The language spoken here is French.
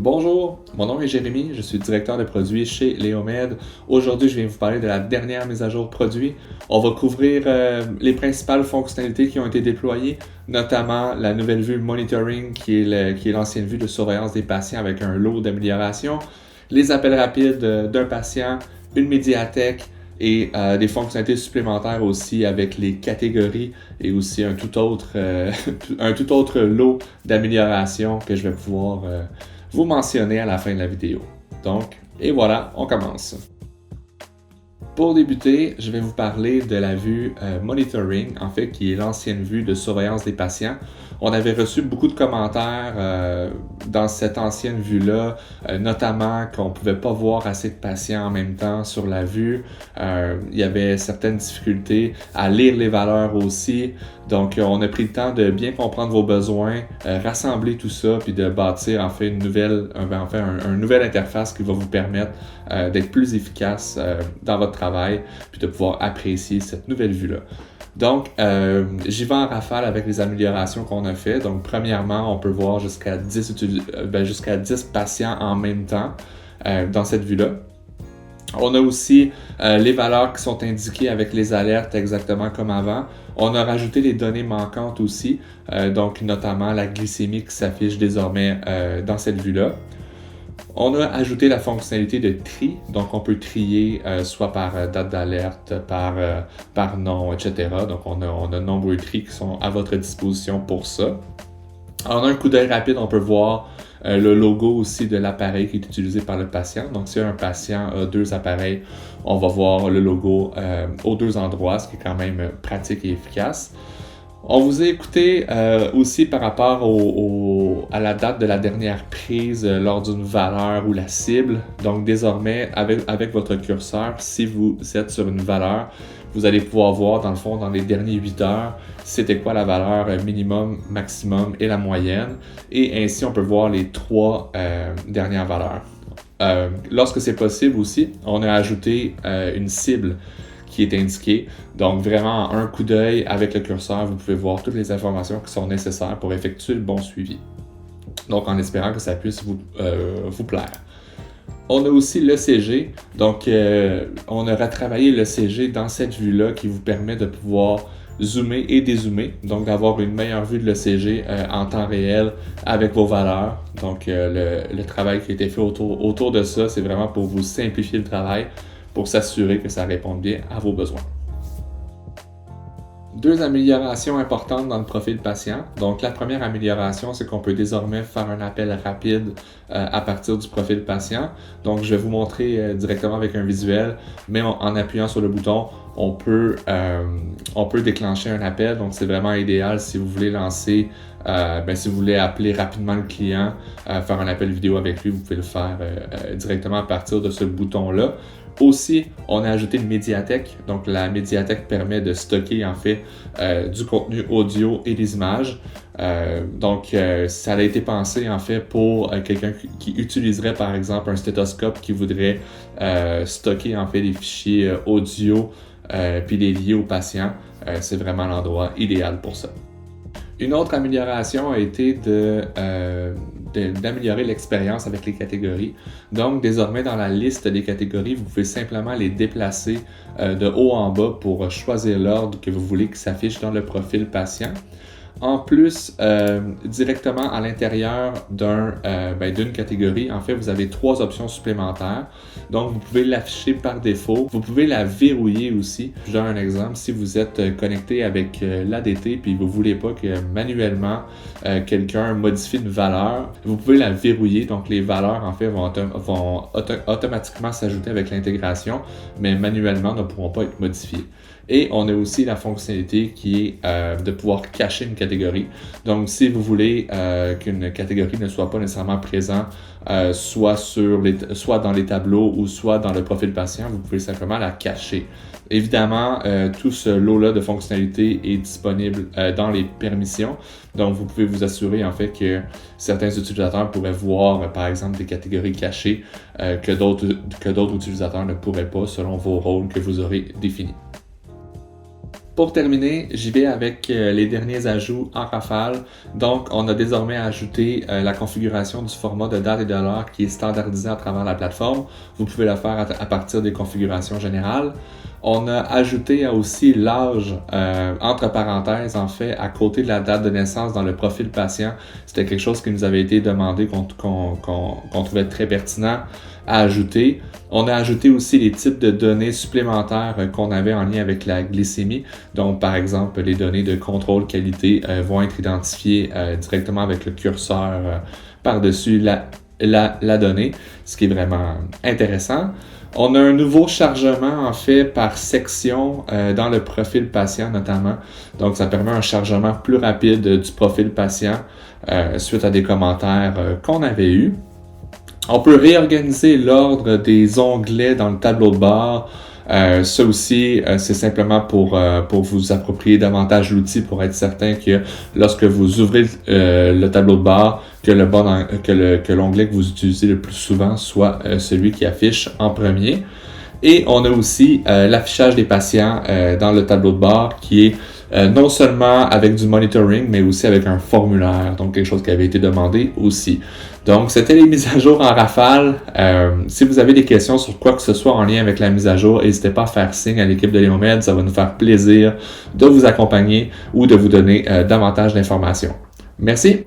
Bonjour, mon nom est Jérémy, je suis directeur de produits chez Léomed. Aujourd'hui, je viens vous parler de la dernière mise à jour produit. On va couvrir les principales fonctionnalités qui ont été déployées, notamment la nouvelle vue Monitoring qui est l'ancienne vue de surveillance des patients avec un lot d'améliorations, les appels rapides d'un patient, une médiathèque et des fonctionnalités supplémentaires aussi avec les catégories et aussi un tout autre lot d'améliorations que je vais pouvoir vous mentionner à la fin de la vidéo. Donc, et voilà, on commence. Pour débuter, je vais vous parler de la vue Monitoring, en fait, qui est l'ancienne vue de surveillance des patients. On avait reçu beaucoup de commentaires dans cette ancienne vue-là, notamment qu'on ne pouvait pas voir assez de patients en même temps sur la vue. Il y avait certaines difficultés à lire les valeurs aussi. Donc, on a pris le temps de bien comprendre vos besoins, rassembler tout ça, puis de bâtir en fait une nouvelle interface qui va vous permettre d'être plus efficace dans votre travail, puis de pouvoir apprécier cette nouvelle vue-là. Donc, j'y vais en rafale avec les améliorations qu'on a fait. Donc, premièrement, on peut voir jusqu'à 10 patients en même temps dans cette vue-là. On a aussi les valeurs qui sont indiquées avec les alertes exactement comme avant. On a rajouté les données manquantes aussi, donc notamment la glycémie qui s'affiche désormais dans cette vue-là. On a ajouté la fonctionnalité de tri, donc on peut trier soit par date d'alerte, par nom, etc. Donc on a de nombreux tris qui sont à votre disposition pour ça. En un coup d'œil rapide, on peut voir le logo aussi de l'appareil qui est utilisé par le patient. Donc si un patient a deux appareils, on va voir le logo aux deux endroits, ce qui est quand même pratique et efficace. On vous a écouté aussi par rapport à la date de la dernière prise lors d'une valeur ou la cible. Donc désormais, avec votre curseur, si vous êtes sur une valeur, vous allez pouvoir voir dans le fond, dans les derniers 8 heures, c'était quoi la valeur minimum, maximum et la moyenne. Et ainsi, on peut voir les 3 dernières valeurs. Lorsque c'est possible aussi, on a ajouté une cible qui est indiquée. Donc vraiment, en un coup d'œil avec le curseur, vous pouvez voir toutes les informations qui sont nécessaires pour effectuer le bon suivi. Donc en espérant que ça puisse vous plaire. On a aussi l'ECG, donc on a retravaillé l'ECG dans cette vue-là qui vous permet de pouvoir zoomer et dézoomer, donc d'avoir une meilleure vue de l'ECG en temps réel avec vos valeurs. Donc le travail qui a été fait autour de ça, c'est vraiment pour vous simplifier le travail, pour s'assurer que ça réponde bien à vos besoins. 2 améliorations importantes dans le profil patient. Donc, la première amélioration, c'est qu'on peut désormais faire un appel rapide à partir du profil patient. Donc, je vais vous montrer directement avec un visuel, mais en appuyant sur le bouton, on peut déclencher un appel. Donc, c'est vraiment idéal si vous voulez lancer, si vous voulez appeler rapidement le client, faire un appel vidéo avec lui, vous pouvez le faire directement à partir de ce bouton-là. Aussi, on a ajouté une médiathèque. Donc, la médiathèque permet de stocker en fait du contenu audio et des images. Ça a été pensé en fait pour quelqu'un qui utiliserait par exemple un stéthoscope qui voudrait stocker en fait des fichiers audio puis les lier au patient. C'est vraiment l'endroit idéal pour ça. Une autre amélioration a été d'améliorer l'expérience avec les catégories. Donc, désormais, dans la liste des catégories, vous pouvez simplement les déplacer de haut en bas pour choisir l'ordre que vous voulez qui s'affiche dans le profil patient. En plus, directement à l'intérieur d'une catégorie, en fait, vous avez 3 options supplémentaires. Donc, vous pouvez l'afficher par défaut. Vous pouvez la verrouiller aussi. Je donne un exemple. Si vous êtes connecté avec l'ADT puis vous ne voulez pas que manuellement quelqu'un modifie une valeur, vous pouvez la verrouiller. Donc, les valeurs, en fait, vont automatiquement s'ajouter avec l'intégration, mais manuellement ne pourront pas être modifiées. Et on a aussi la fonctionnalité qui est de pouvoir cacher une catégorie. Donc, si vous voulez qu'une catégorie ne soit pas nécessairement présente, soit dans les tableaux ou soit dans le profil patient, vous pouvez simplement la cacher. Évidemment, tout ce lot-là de fonctionnalités est disponible dans les permissions. Donc, vous pouvez vous assurer en fait que certains utilisateurs pourraient voir, par exemple, des catégories cachées que d'autres utilisateurs ne pourraient pas selon vos rôles que vous aurez définis. Pour terminer, j'y vais avec les derniers ajouts en rafale. Donc, on a désormais ajouté la configuration du format de date et de l'heure qui est standardisé à travers la plateforme. Vous pouvez le faire à partir des configurations générales. On a ajouté aussi l'âge, entre parenthèses, en fait, à côté de la date de naissance dans le profil patient. C'était quelque chose qui nous avait été demandé, qu'on trouvait très pertinent à ajouter. On a ajouté aussi les types de données supplémentaires qu'on avait en lien avec la glycémie. Donc, par exemple, les données de contrôle qualité vont être identifiées directement avec le curseur par-dessus la donnée, ce qui est vraiment intéressant. On a un nouveau chargement, en fait, par section dans le profil patient notamment. Donc, ça permet un chargement plus rapide du profil patient suite à des commentaires qu'on avait eus. On peut réorganiser l'ordre des onglets dans le tableau de bord. Ça aussi, c'est simplement pour vous approprier davantage l'outil, pour être certain que lorsque vous ouvrez le tableau de bord, que l'onglet que vous utilisez le plus souvent soit celui qui affiche en premier. Et on a aussi l'affichage des patients dans le tableau de bord qui est non seulement avec du monitoring, mais aussi avec un formulaire, donc quelque chose qui avait été demandé aussi. Donc, c'était les mises à jour en rafale. Si vous avez des questions sur quoi que ce soit en lien avec la mise à jour, n'hésitez pas à faire signe à l'équipe de Léomède. Ça va nous faire plaisir de vous accompagner ou de vous donner davantage d'informations. Merci!